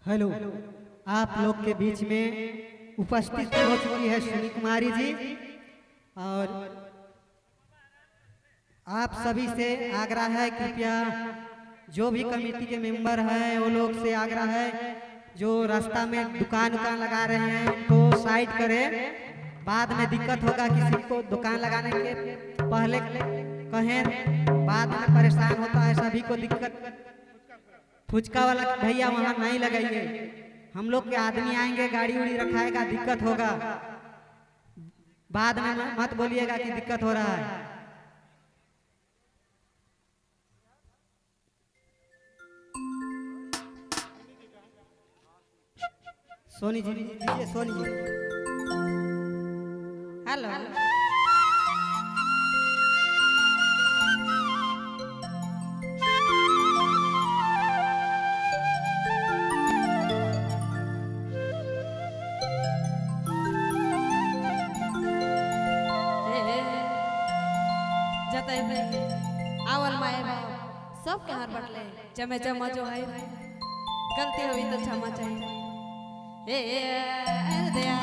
Hello, आप लोग के बीच में उपस्थित हो चुकी है सुनी कुमारी जी। और आप सभी से आग्रह है, कृपया जो भी कमेटी के मेंबर हैं वो लोग से आग्रह है, जो रास्ता में दुकान लगा रहे हैं उनको साइड करें। बाद में दिक्कत होगा, किसी को दुकान लगाने के पहले कहें, बाद में परेशान होता है, सभी को दिक्कत। फुचका वाला भैया वहाँ नहीं लगाइए, हम लोग के आदमी आएंगे, गाड़ी उड़ी रखाएगा, दिक्कत होगा। बाद में मत बोलिएगा कि दिक्कत हो रहा है। सोनी जी दीजिए, सोनी जी। हेलो, जतई पे आवल माए बाप सब के हार बटले जमे जमा जो है, गलती हुई तो क्षमा चाहिए। दया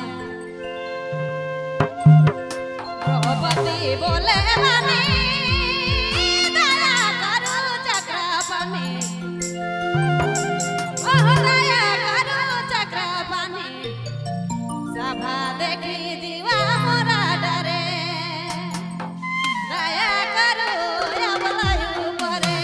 द्रौपदी बोले माने दया करो चक्रपाणी, ओह दया करो चक्रपाणी, सभा देखी जीवा मोरा डरे, दया करो अबलायु परे।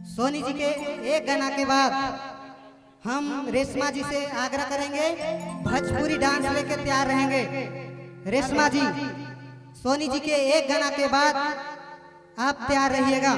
सोनी जी के एक गाना के बाद हम रेशमा जी से आग्रह करेंगे, भोजपुरी डांस लेके तैयार रहेंगे। रेशमा जी, सोनी जी के एक गाना के बाद आप तैयार रहिएगा।